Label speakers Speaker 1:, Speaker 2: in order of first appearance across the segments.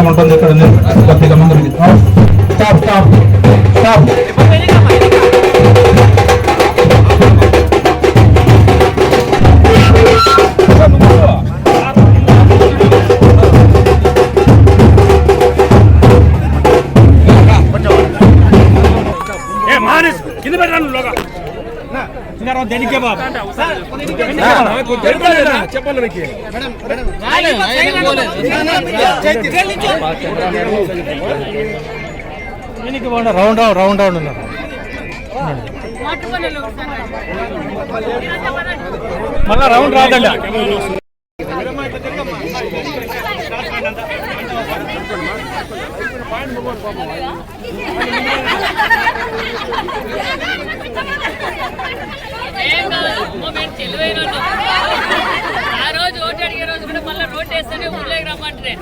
Speaker 1: ఉంటుంది ఇక్కడ కొద్దిగా ముందు స్టాప్ స్టాప్ స్టాప్.
Speaker 2: దేనికే బాబు చెప్పాలి రౌండ్ రౌండ్ రౌండ్ ఉన్నారు మళ్ళా రౌండ్ రాదండి.
Speaker 3: ఆ రోజు ఓటు అడిగే రోజు కూడా మళ్ళీ రోడ్ వేస్తేనే ఊళ్ళోకి రమ్మంటే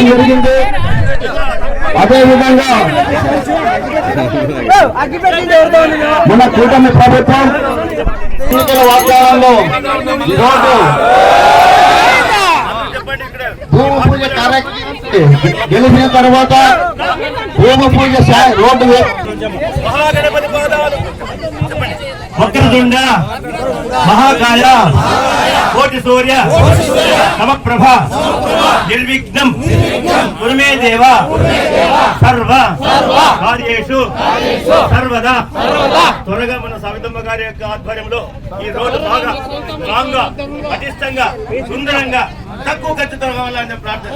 Speaker 1: జరిగింది. అదేవిధంగా మన కూటమి ప్రభుత్వం ఎన్నికల వాగ్దానంలో భూమి పూజ కార్యక్రమం గెలిచిన తర్వాత భూమి పూజ రోడ్డు
Speaker 2: వక్రతుండ మహాకాయ కోటి సూర్య నవప్రభ నిర్విఘ్నం కురుమే దేవ సర్వ కార్యేషు సర్వదా. త్వరగా మన సవితమ్మ గారి యొక్క ఆధ్వర్యంలో ఈ రోడ్డు బాగా స్ట్రాంగ్ గా పటిష్టంగా సుందరంగా తక్కువ ఖర్చుతో కావాలని ప్రార్థన.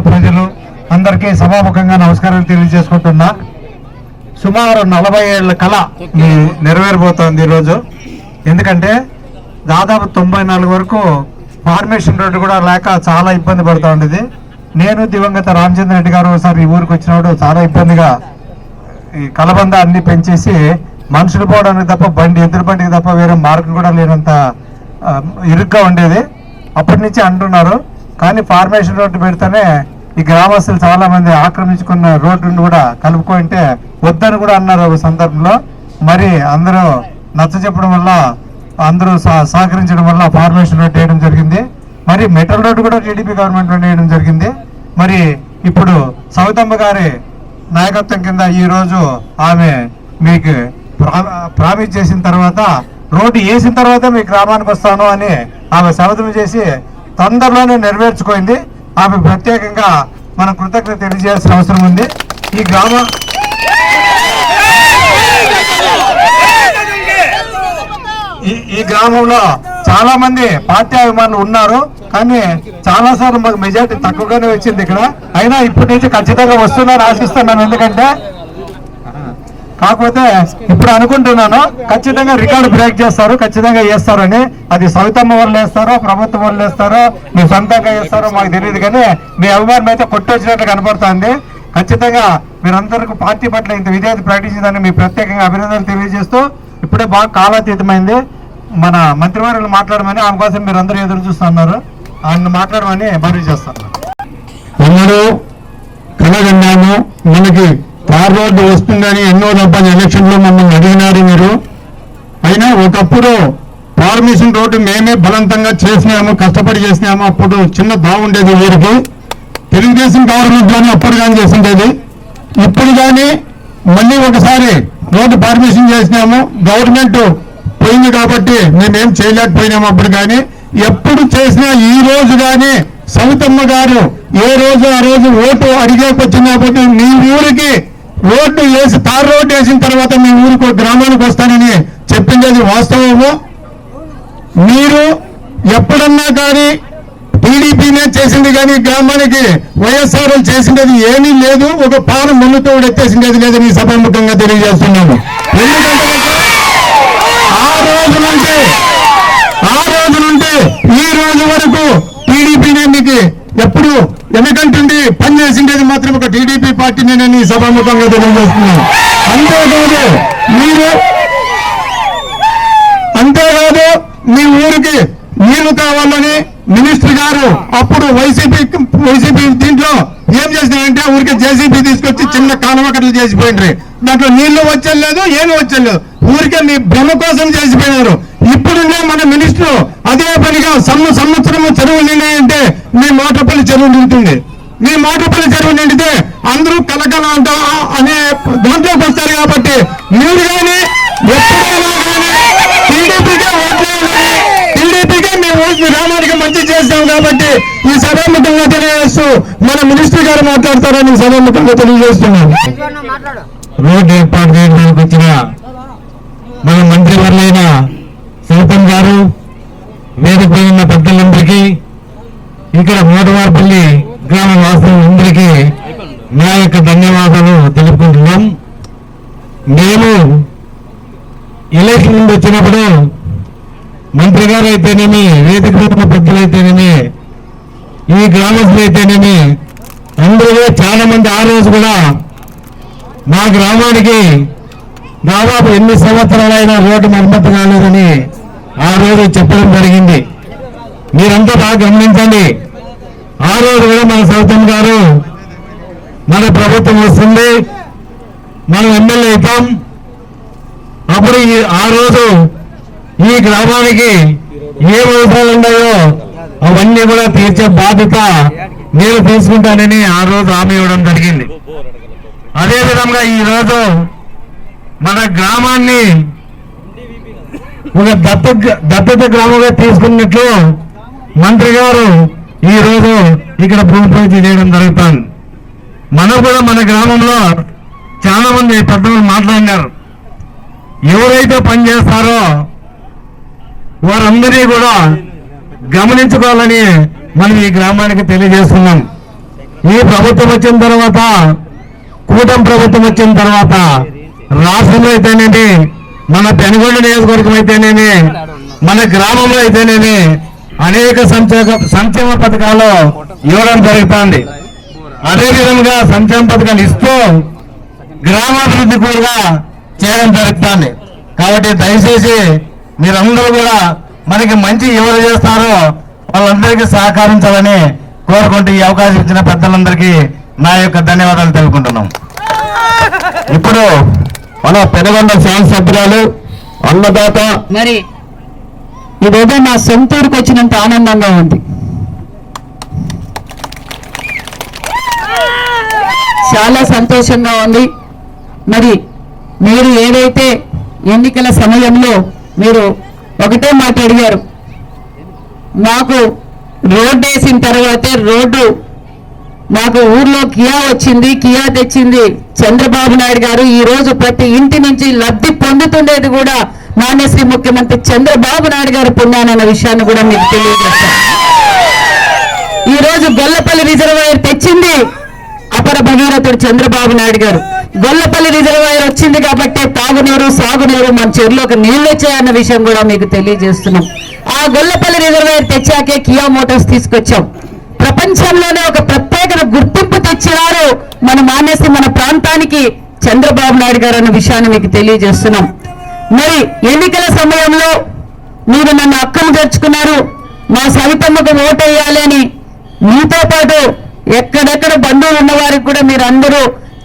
Speaker 4: ప్రజలు అందరికీ సభాముఖంగా నమస్కారాలు తెలియజేసుకుంటున్నా. సుమారు 40 ఏళ్ల కళ నెరవేరబోతోంది ఈరోజు. ఎందుకంటే దాదాపు 94 వరకు ఫార్మేషన్ రోడ్డు కూడా లేక చాలా ఇబ్బంది పడుతూ ఉండేది. నేను దివంగత రామచంద్ర రెడ్డి గారు ఒకసారి ఈ ఊరికి వచ్చినప్పుడు చాలా ఇబ్బందిగా ఈ కలబంద అన్ని పెంచేసి మనుషులు పోవడానికి తప్ప ఎదురు బండికి తప్ప వేరే మార్గం కూడా లేనంత ఇరుగ్గా ఉండేది. అప్పటి నుంచి అంటున్నారు. కానీ ఫార్మేషన్ రోడ్డు పెడితేనే ఈ గ్రామస్తులు చాలా మంది ఆక్రమించుకున్న రోడ్డును కూడా కలుపుకుంటే వద్దని కూడా అన్నారు ఒక సందర్భంలో. మరి అందరూ నచ్చ చెప్పడం వల్ల అందరూ సహకరించడం వల్ల ఫార్మేషన్ రోడ్డు వేయడం జరిగింది. మరి మెటల్ రోడ్డు కూడా టీడీపీ గవర్నమెంట్ వేయడం జరిగింది. మరి ఇప్పుడు సవితమ్మ గారి నాయకత్వం కింద ఈ రోజు ఆమె మీకు ప్రామిస్ చేసిన తర్వాత రోడ్డు వేసిన తర్వాత మీ గ్రామానికి వస్తాను అని ఆమె శపథం చేసి తొందరలోనే నెరవేర్చుకోయింది. ఆమె ప్రత్యేకంగా మనం కృతజ్ఞత తెలియజేయాల్సిన అవసరం ఉంది. ఈ గ్రామంలో చాలా మంది పార్టీ అభిమానులు ఉన్నారు. కానీ చాలా సార్లు మాకు మెజార్టీ తక్కువగానే వచ్చింది ఇక్కడ. అయినా ఇప్పటి నుంచి ఖచ్చితంగా వస్తుందని ఆశిస్తున్నాను. ఎందుకంటే కాకపోతే ఇప్పుడు అనుకుంటున్నాను ఖచ్చితంగా రికార్డు బ్రేక్ చేస్తారు, ఖచ్చితంగా చేస్తారని. అది సవితమ్మ వాళ్ళు వేస్తారో ప్రభుత్వం వాళ్ళు వేస్తారో మీ సొంతంగా వేస్తారో మాకు తెలియదు. కానీ మీ అభిమానం అయితే కొట్టొచ్చినట్టు కనపడుతుంది. ఖచ్చితంగా మీరందరికీ పార్టీ పట్ల ఇంత విధేయత ప్రకటించిందని మీ ప్రత్యేకంగా అభినందనలు తెలియజేస్తూ ఇప్పుడే బాగా కాలాతీతమైంది. మన మంత్రివర్యులు మాట్లాడమని ఆమె కోసం మీరు అందరూ ఎదురు చూస్తున్నారు. ఆయన మాట్లాడమని మనవి చేస్తాను.
Speaker 1: అందరూ కలగన్నాము మనకి
Speaker 4: తార్ రోడ్డు వస్తుందని ఎన్నో రూపాయల ఎలక్షన్ లో మమ్మల్ని అడిగినారు మీరు. అయినా ఒకప్పుడు ఫార్మేషన్ రోడ్డు మేమే బలవంతంగా చేసినాము, కష్టపడి చేసినాము. అప్పుడు చిన్న బాగుండేది ఊరికి. తెలుగుదేశం గవర్నమెంట్ లోనే అప్పుడు కానీ చేసిండేది. ఇప్పుడు కానీ మళ్ళీ ఒకసారి రోడ్డు ఫార్మేషన్ చేసినాము. గవర్నమెంట్ పోయింది కాబట్టి మేమేం చేయలేకపోయినాము అప్పుడు. కానీ ఎప్పుడు చేసినా ఈ రోజు కానీ సవితమ్మ గారు ఏ రోజు ఆ రోజు ఓటు అడిగేకొచ్చింది కాబట్టి మీ ఊరికి రోడ్డు వేసి తార్ రోడ్డు వేసిన తర్వాత మీ ఊరికి గ్రామానికి వస్తానని చెప్పిండేది వాస్తవము. మీరు ఎప్పుడన్నా కానీ టీడీపీనే చేసింది కానీ గ్రామానికి వైఎస్ఆర్ చేసిండేది ఏమీ లేదు. ఒక పాను ముళ్ళుతో ఎత్తేసిండేది లేదని ఈ సభాముఖంగా తెలియజేస్తున్నాము. ఎందుకంటే ఆ రోజు నుండి ఈ రోజు వరకు టీడీపీనే మీకు ఎప్పుడు వెనకంటుండి పనిచేసిండేది మాత్రం ఒక టీడీపీ పార్టీనేనని సభాముఖంగా తెలియజేస్తున్నాను. అంతేకాదు మీ ఊరికి నీళ్లు కావాలని మినిస్టర్ గారు అప్పుడు వైసీపీ దీంట్లో ఏం చేసినారంటే ఊరికి జేసీబీ తీసుకొచ్చి చిన్న కాలువకట్లు చేసిపోయిండ్రి. దాంట్లో నీళ్లు వచ్చలేదు, ఏమి వచ్చలేదు. ఊరికే మీ భ్రమ కోసం చేసిపోయినారు. ఇప్పుడునే మన మినిస్టర్ అదే పనిగా సంవత్సరము చెరువు నిండాయంటే మీ మోటపల్లి చెరువు నిండుతుంది. మీ మోటపల్లి చెరువు నిండితే అందరూ కలకల అంటా అనే దాంట్లోకి వస్తారు. కాబట్టి మీరు కానీ ఎప్పుడైనా కానీ టీడీపీకే మేము గ్రామానికి మంచి చేస్తాం. కాబట్టి ఈ సభాముఖంగా తెలియజేస్తూ మన మినిస్టర్ గారు మాట్లాడతారని సభాముఖంగా తెలియజేస్తున్నాను. రోడ్డు ఏర్పాటు చేయడానికి వచ్చిన మన మంత్రివర్లైన సీతం గారు, వేదికపై ఉన్న పెద్దలందరికీ, ఇక్కడ మోటవారపల్లి గ్రామ వాసులందరికీ నా యొక్క ధన్యవాదాలు తెలుపుకుంటున్నాం. మేము ఎలక్షన్ నుండి వచ్చినప్పుడు మంత్రి గారు అయితేనేమి, వేదిక ఉన్న పెద్దలైతేనేమి, ఈ గ్రామస్తులు అయితేనేమి అందరూ చాలా మంది ఆ రోజు కూడా మా గ్రామానికి దాదాపు ఎన్ని సంవత్సరాలైనా రోడ్డు మరమ్మతు కాలేదని ఆ రోజు చెప్పడం జరిగింది. మీరంతా బాగా గమనించండి. ఆ రోజు కూడా మన సౌతమ్ గారు మన ప్రభుత్వం వస్తుంది, మనం ఎమ్మెల్యే అవుతాం, అప్పుడు ఆ రోజు ఈ గ్రామానికి ఏ అవసరాలు ఉన్నాయో అవన్నీ కూడా తీర్చే బాధ్యత నేను తీసుకుంటానని ఆ రోజు హామీ ఇవ్వడం జరిగింది. అదేవిధంగా ఈ రోజు మన గ్రామాన్ని ఒక దత్తత గ్రామంగా తీసుకున్నట్లు మంత్రి గారు ఈ రోజు ఇక్కడ భూమి పూజ చేయడం జరుగుతుంది. మనం కూడా మన గ్రామంలో చాలా మంది పెద్దలు మాట్లాడినారు. ఎవరైతే పనిచేస్తారో వారందరినీ కూడా గమనించుకోవాలని మనం ఈ గ్రామానికి తెలియజేస్తున్నాం. ఈ ప్రభుత్వం వచ్చిన తర్వాత, కూటమి ప్రభుత్వం వచ్చిన తర్వాత రాష్ట్రంలో అయితేనేమి, మన పెనుగొండ నియోజకవర్గం అయితేనేమి, మన గ్రామంలో అయితేనేమి అనేక సంక్షేమ పథకాలు ఇవ్వడం జరుగుతుంది. అదేవిధంగా సంక్షేమ పథకాలు ఇస్తూ గ్రామాభివృద్ధి కూడా చేయడం జరుగుతుంది. కాబట్టి దయచేసి మీరందరూ కూడా మనకి మంచి ఎవరు చేస్తారో వాళ్ళందరికీ సహకరించాలని కోరుకుంటూ ఈ అవకాశం ఇచ్చిన పెద్దలందరికీ నా యొక్క ధన్యవాదాలు తెలుపుకుంటున్నాం. ఇప్పుడు మన పెనుగొండ శాసనసభ్యురాలు అన్నదాత,
Speaker 5: మరి ఇదేదో నా సొంత ఊరికి వచ్చినంత ఆనందంగా ఉంది. చాలా సంతోషంగా ఉంది. మరి మీరు ఏదైతే ఎన్నికల సమయంలో మీరు ఒకటే మాట అడిగారు, మాకు రోడ్డు వేసిన తర్వాతే రోడ్డు మాకు ఊర్లో కియా వచ్చింది, కియా తెచ్చింది చంద్రబాబు నాయుడు గారు. ఈ రోజు ప్రతి ఇంటి నుంచి లబ్ధి పొందుతుండేది కూడా మాన్యశ్రీ ముఖ్యమంత్రి చంద్రబాబు నాయుడు గారు పొందానన్న విషయాన్ని కూడా మీకు తెలియజేస్తాను. ఈ రోజు గొల్లపల్లి రిజర్వాయర్ తెచ్చింది అపర భగీరథుడు చంద్రబాబు నాయుడు గారు. గొల్లపల్లి రిజర్వాయర్ వచ్చింది కాబట్టి తాగునీరు, సాగునీరు మన చెరువులోకి నీళ్లు వచ్చాయన్న విషయం కూడా మీకు తెలియజేస్తున్నాం. ఆ గొల్లపల్లి రిజర్వాయర్ తెచ్చాకే కియా మోటార్స్ తీసుకొచ్చాం. ప్రపంచంలోనే ఒక ప్రత్యేక గుర్తింపు తెచ్చినారు మన మానేసి మన ప్రాంతానికి చంద్రబాబు నాయుడు గారు అన్న విషయాన్ని మీకు తెలియజేస్తున్నాం. మరి ఎన్నికల సమయంలో మీరు నన్ను అక్కను తెచ్చుకున్నారు, మా సవితమ్మకు ఓటేయాలి అని. మీతో పాటు ఎక్కడెక్కడ బంధువులు ఉన్న వారికి కూడా మీరు అందరూ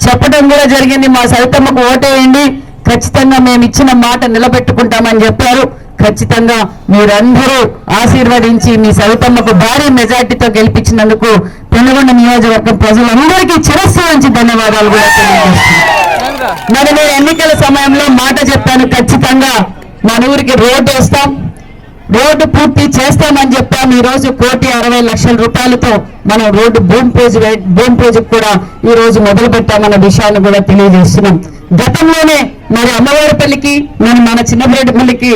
Speaker 5: చెప్పడం కూడా జరిగింది, మా సవితమ్మకు ఓటేయండి, ఖచ్చితంగా మేము ఇచ్చిన మాట నిలబెట్టుకుంటామని చెప్పారు. ఖచ్చితంగా మీరందరూ ఆశీర్వదించి మీ సవితమ్మకు భారీ మెజార్టీతో గెలిపించినందుకు పెనుగొండ నియోజకవర్గం ప్రజలందరికీ శిరస్సు నుంచి ధన్యవాదాలు కూడా తెలియజేస్తున్నాను. మరి నేను ఎన్నికల సమయంలో మాట చెప్పాను, ఖచ్చితంగా మన ఊరికి రోడ్డు వేస్తాం, రోడ్డు పూర్తి చేస్తామని చెప్పాము. ఈ రోజు 1,60,00,000 రూపాయలతో మనం రోడ్డు భూమి పూజకు కూడా ఈ రోజు మొదలు పెట్టామన్న విషయాన్ని కూడా తెలియజేస్తున్నాం. గతంలోనే మరి అమ్మవారిపల్లికి మన చిన్నపల్లికి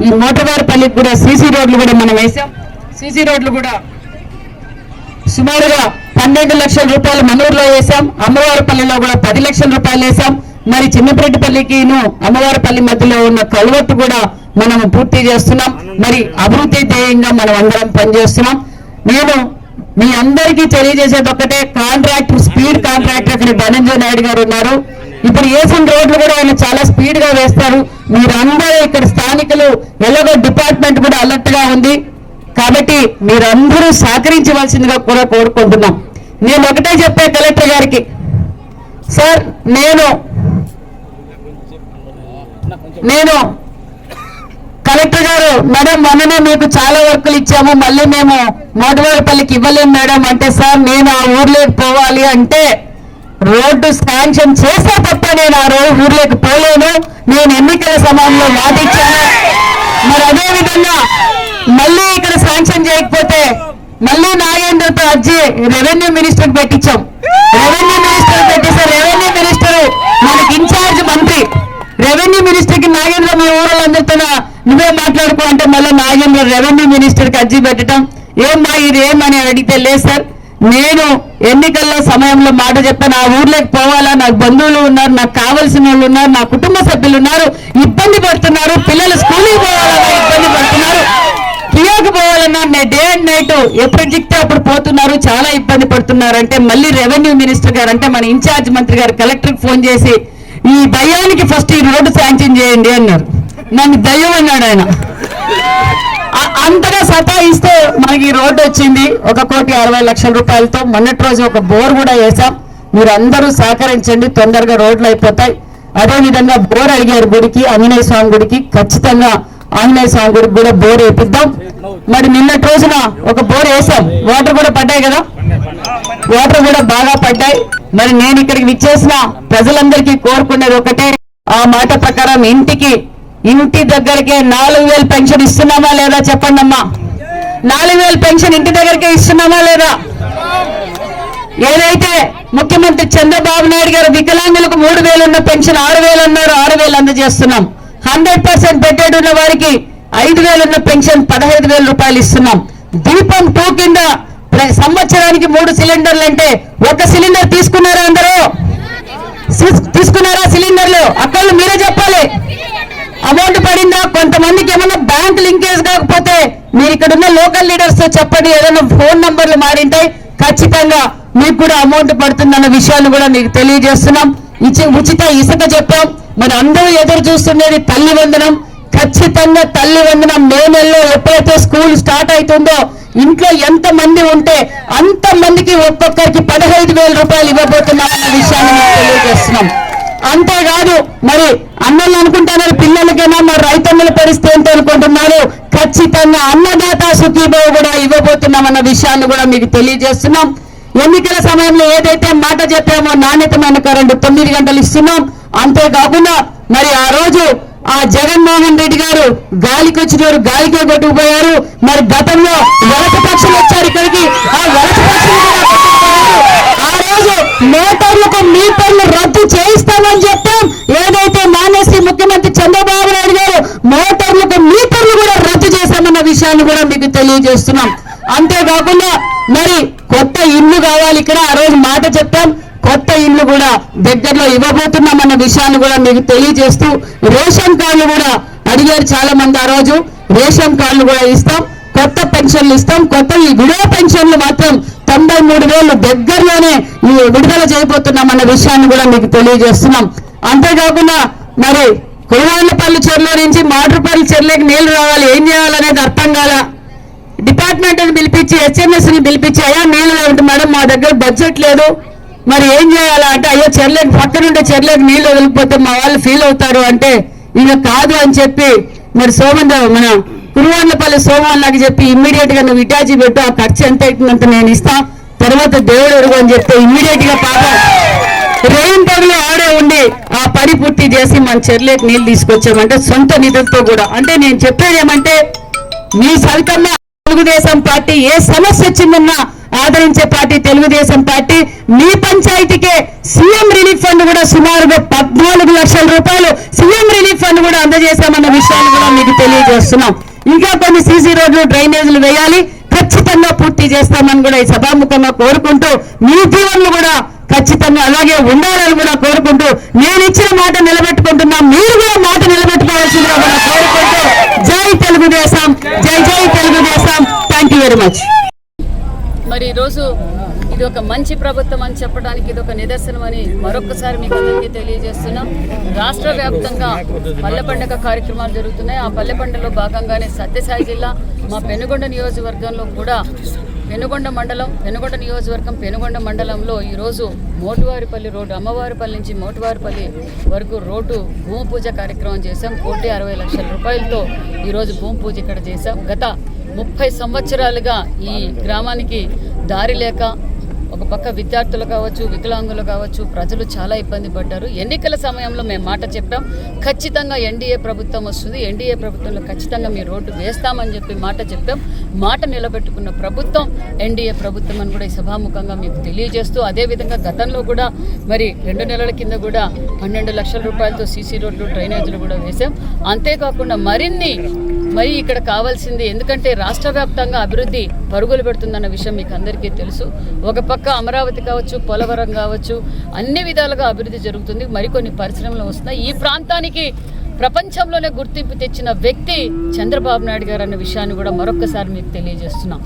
Speaker 5: ఈ మోటవారిపల్లికి కూడా సీసీ రోడ్లు కూడా మనం వేసాం. సీసీ రోడ్లు కూడా సుమారుగా 12 లక్షల రూపాయలు మనూరులో వేసాం. అమ్మవారిపల్లిలో కూడా 10 లక్షల రూపాయలు వేసాం. మరి చిన్నపరెడ్డిపల్లికి అమ్మవారిపల్లి మధ్యలో ఉన్న కలువట్టు కూడా మనం పూర్తి చేస్తున్నాం. మరి అభివృద్ధి ధ్యేయంగా మనం అందరం పనిచేస్తున్నాం. నేను మీ అందరికీ తెలియజేసేది ఒకటే, కాంట్రాక్టర్ స్పీడ్ కాంట్రాక్టర్ అక్కడ ధనంజయ నాయుడు గారు ఉన్నారు. ఇప్పుడు వేసిన రోడ్లు కూడా ఆయన చాలా స్పీడ్ గా వేస్తారు. మీరందరూ ఇక్కడ స్థానికులు, ఎలాగో డిపార్ట్మెంట్ కూడా అలర్ట్ గా ఉంది కాబట్టి మీరందరూ సహకరించవలసిందిగా కూడా కోరుకుంటున్నాం. నేను ఒకటే చెప్పే కలెక్టర్ గారికి, సార్ నేను కలెక్టర్ గారు, మేడం మొన్ననే మీకు చాలా వర్కులు ఇచ్చాము, మళ్ళీ మేము మోటవారిపల్లికి ఇవ్వలేము మేడం అంటే, సార్ నేను ఆ ఊర్లోకి పోవాలి అంటే రోడ్డు శాంక్షన్ చేస్తే తప్ప నేను ఆ ఊర్లోకి పోలేను. నేను ఎన్నికల సమయంలో వాదించాను. మరి అదే విధంగా మళ్ళీ ఇక్కడ శాంక్షన్ చేయకపోతే మళ్ళీ నాగేంద్రతో అర్జీ రెవెన్యూ మినిస్టర్ పెట్టించాం. రెవెన్యూ మినిస్టర్ పెట్టిస్తే రెవెన్యూ మినిస్టర్ మనకి ఇన్ఛార్జ్ మంత్రి, రెవెన్యూ మినిస్టర్ కి నాగేంద్ర మీ ఊళ్ళందరితో నువ్వే మాట్లాడుకో అంటే మళ్ళీ నాగేంద్ర రెవెన్యూ మినిస్టర్ కి అర్జీ పెట్టడం. ఏమ్మా ఇది ఏమని అడిగితే, లేదు సార్ నేను ఎన్నికల్లో సమయంలో మాట చెప్పాను, ఆ ఊర్లోకి పోవాలా, నాకు బంధువులు ఉన్నారు, నాకు కావాల్సిన వాళ్ళు ఉన్నారు, నా కుటుంబ సభ్యులు ఉన్నారు, ఇబ్బంది పడుతున్నారు, పిల్లలు స్కూల్కి పోవాలన్నా ఇబ్బంది పడుతున్నారు, కియోకి పోవాలన్నా డే అండ్ నైట్ ఎప్పుడు దిక్తే అప్పుడు పోతున్నారు, చాలా ఇబ్బంది పడుతున్నారు అంటే మళ్ళీ రెవెన్యూ మినిస్టర్ గారు అంటే మన ఇన్ఛార్జ్ మంత్రి గారు కలెక్టర్కి ఫోన్ చేసి ఈ దయ్యానికి ఫస్ట్ ఈ రోడ్డు శాంక్షన్ చేయండి అన్నారు. నన్ను దయ్యం అన్నాడు ఆయన. అంతగా సతాయిస్తే మనకి ఈ రోడ్డు వచ్చింది 1,60,00,000 రూపాయలతో. మొన్నటి రోజు ఒక బోర్ కూడా వేసాం. మీరు అందరూ సహకరించండి, తొందరగా రోడ్లు అయిపోతాయి. అదేవిధంగా బోర్ అడిగారు గుడికి, ఆంజనేయ స్వామి గుడికి, ఖచ్చితంగా ఆంజనేయ స్వామి గుడికి కూడా బోర్ వేపిద్దాం. మరి నిన్నటి రోజున ఒక బోర్ వేసాం, వాటర్ కూడా పడ్డాయి కదా, వాటర్ కూడా బాగా పడ్డాయి. మరి నేను ఇక్కడికి విచ్చేసిన ప్రజలందరికీ కోరుకునేది ఒకటే, ఆ మాట ప్రకారం ఇంటి దగ్గరికే 4,000 పెన్షన్ ఇస్తున్నామా లేదా చెప్పండి అమ్మా. 4,000 పెన్షన్ ఇంటి దగ్గరికే ఇస్తున్నామా లేదా? ఏదైతే ముఖ్యమంత్రి చంద్రబాబు నాయుడు గారు వికలాంగులకు 3,000 ఉన్న పెన్షన్ 6,000 అన్నారు, 6,000 అందజేస్తున్నాం. 100% బెడ్డెడ్ ఉన్న వారికి 5,000 ఉన్న పెన్షన్ 15,000 రూపాయలు ఇస్తున్నాం. దీపం 2 కింద సంవత్సరానికి 3 సిలిండర్లు అంటే 1 సిలిండర్ తీసుకున్నారా? అందరూ తీసుకున్నారా సిలిండర్లు? అక్కలు మీరే చెప్పాలి. అమౌంట్ పడిందా? కొంతమందికి ఏమన్నా బ్యాంక్ లింకేజ్ కాకపోతే మీరు ఇక్కడ ఉన్న లోకల్ లీడర్స్ తో చెప్పండి, ఏదైనా ఫోన్ నంబర్లు మారింటాయి, ఖచ్చితంగా మీకు కూడా అమౌంట్ పడుతుందన్న విషయాన్ని కూడా మీకు తెలియజేస్తున్నాం. ఉచిత ఇసుక చెప్పాం. మరి అందరూ ఎదురు చూస్తున్నది తల్లి వందనం. ఖచ్చితంగా తల్లి వందనం మే నెలలో ఎప్పుడైతే స్కూల్ స్టార్ట్ అవుతుందో ఇంట్లో ఎంత మంది ఉంటే అంత మందికి ఒక్కొక్కరికి 15,000 రూపాయలు ఇవ్వబోతున్నామన్న విషయాన్ని మీకు తెలియజేస్తున్నాం. అంతేకాదు మరి అన్నలు అనుకుంటున్నారు పిల్లలకైనా మరి రైతన్నుల పరిస్థితి ఏంటో అనుకుంటున్నారు. ఖచ్చితంగా అన్నదాత సుఖీభావ కూడా ఇవ్వబోతున్నామన్న విషయాన్ని కూడా మీకు తెలియజేస్తున్నాం. ఎన్నికల సమయంలో ఏదైతే మాట చెప్పామో నాణ్యతమైన కరెంటు 9 గంటలు ఇస్తున్నాం. అంతేకాకుండా మరి ఆ రోజు ఆ జగన్మోహన్ రెడ్డి గారు గాలికి వచ్చినారు, గాలికే కొట్టుకుపోయారు. మరి గతంలో వలస పక్షులు వచ్చారు ఇక్కడికి, ఆ వలస పక్షులు ఆ రోజు మీటర్లు రద్దు చేయిస్తామని చెప్పాం. ఏదైతే మానేసి ముఖ్యమంత్రి చంద్రబాబు నాయుడు గారు మీటర్లు కూడా రద్దు చేశామన్న విషయాన్ని కూడా మీకు తెలియజేస్తున్నాం. అంతేకాకుండా మరి కొత్త ఇల్లు కావాలి ఇక్కడ, ఆ రోజు మాట చెప్పాం, కొత్త ఇల్లు కూడా దగ్గరలో ఇవ్వబోతున్నామన్న విషయాన్ని కూడా మీకు తెలియజేస్తూ రేషన్ కార్డులు కూడా అడిగారు చాలా మంది. ఆ రోజు రేషన్ కార్డులు కూడా ఇస్తాం, కొత్త పెన్షన్లు ఇస్తాం. కొత్త ఈ విడవ పెన్షన్లు మాత్రం 93,000 దగ్గరలోనే విడుదల చేయబోతున్నామన్న విషయాన్ని కూడా మీకు తెలియజేస్తున్నాం. అంతేకాకుండా మరి కురవాళ్ళపల్లి చెరువులో నుంచి మాటూరుపల్లి చెరువులోకి నీళ్లు రావాలి, ఏం చేయాలనేది అర్థం కాల. డిపార్ట్మెంట్ పిలిపించి HMS ని పిలిపించి, అయ్యా నీళ్లు లేవంటే మేడం మా దగ్గర బడ్జెట్ లేదు, మరి ఏం చేయాలా అంటే అయ్యో చెర్లేకి పక్కనుండే చెర్లేకి నీళ్లు వదిలిపోతే మా వాళ్ళు ఫీల్ అవుతారు అంటే ఇక కాదు అని చెప్పి మరి మన కురువాన్లపల్లి సోమవాళ్ళకి చెప్పి ఇమ్మీడియట్ గా నువ్వు ఇటాచి పెట్టు, ఆ ఖర్చు ఎంత అవుతుందంత నేను ఇస్తా, తర్వాత దేవుడు ఎరుగు అని చెప్తే ఇమ్మీడియట్ గా పాపం రెయిన్ పగులు ఆడే ఉండి ఆ పని పూర్తి చేసి మన చెర్లేకి నీళ్లు తీసుకొచ్చామంటే సొంత నిధులతో కూడా. అంటే నేను చెప్పేది ఏమంటే మీ సవితమ్మ తెలుగుదేశం పార్టీ ఏ సమస్య వచ్చిందన్నా ఆదరించే పార్టీ తెలుగుదేశం పార్టీ. మీ పంచాయతీకే సీఎం రిలీఫ్ ఫండ్ కూడా సుమారుగా 14 లక్షల రూపాయలు సీఎం రిలీఫ్ ఫండ్ కూడా అందజేశామన్న విషయాన్ని కూడా మీకు తెలియజేస్తున్నాం. ఇంకా కొన్ని సీసీ రోడ్లు డ్రైనేజీలు వేయాలి, ఖచ్చితంగా పూర్తి చేస్తామని కూడా ఈ సభాముఖంగా కోరుకుంటూ మీ దీవెనలు కూడా ఖచ్చితంగా అలాగే ఉండాలని కూడా కోరుకుంటూ నేను ఇచ్చిన మాట నిలబెట్టుకుంటున్నా, మీరు కూడా మాట నిలబెట్టుకోవాల్సిందిగా కూడా కోరుకుంటూ జై తెలుగుదేశం, జై జై Telugu Desam. Thank you very much.
Speaker 3: మరి ఈరోజు ఇది ఒక మంచి ప్రభుత్వం అని చెప్పడానికి ఇది ఒక నిదర్శనం అని మరొకసారి మీకు అందరికీ తెలియజేస్తున్నాం. రాష్ట్ర వ్యాప్తంగా పల్లె పండుగ కార్యక్రమాలు జరుగుతున్నాయి. ఆ పల్లె పండుగలో భాగంగానే సత్యసాయి జిల్లా మా పెనుగొండ నియోజకవర్గంలో కూడా పెనుగొండ మండలం, పెనుగొండ నియోజకవర్గం పెనుగొండ మండలంలో ఈరోజు మోటువారిపల్లి రోడ్డు, అమ్మవారిపల్లి నుంచి మోటువారిపల్లి వరకు రోడ్డు భూమి పూజ కార్యక్రమం చేశాం. 1,60 లక్షల రూపాయలతో ఈరోజు భూమి పూజ ఇక్కడ చేశాం. గత 30 సంవత్సరాలుగా ఈ గ్రామానికి దారి లేక ఒక పక్క విద్యార్థులు కావచ్చు, వికలాంగులు కావచ్చు, ప్రజలు చాలా ఇబ్బంది పడ్డారు. ఎన్నికల సమయంలో మేము మాట చెప్పాం, ఖచ్చితంగా ఎన్డీఏ ప్రభుత్వం వస్తుంది, ఎన్డీఏ ప్రభుత్వంలో ఖచ్చితంగా మీ రోడ్డు వేస్తామని చెప్పి మాట చెప్పాం. మాట నిలబెట్టుకున్న ప్రభుత్వం ఎన్డీఏ ప్రభుత్వం అని కూడా ఈ సభాముఖంగా మీకు తెలియజేస్తూ, అదేవిధంగా గతంలో కూడా మరి 2 నెలల కింద కూడా 12 లక్షల రూపాయలతో సీసీ రోడ్లు డ్రైనేజీలు కూడా వేశాం. అంతేకాకుండా మరి ఇక్కడ కావాల్సింది, ఎందుకంటే రాష్ట్ర వ్యాప్తంగా అభివృద్ధి పరుగులు పెడుతుందన్న విషయం మీకు అందరికీ తెలుసు. ఒక పక్క అమరావతి కావచ్చు, పోలవరం కావచ్చు, అన్ని విధాలుగా అభివృద్ధి జరుగుతుంది. మరికొన్ని పరిశ్రమలు వస్తున్నాయి. ఈ ప్రాంతానికి ప్రపంచంలోనే గుర్తింపు తెచ్చిన వ్యక్తి చంద్రబాబు నాయుడు గారు అన్న విషయాన్ని కూడా మరొక్కసారి మీకు తెలియజేస్తున్నాం.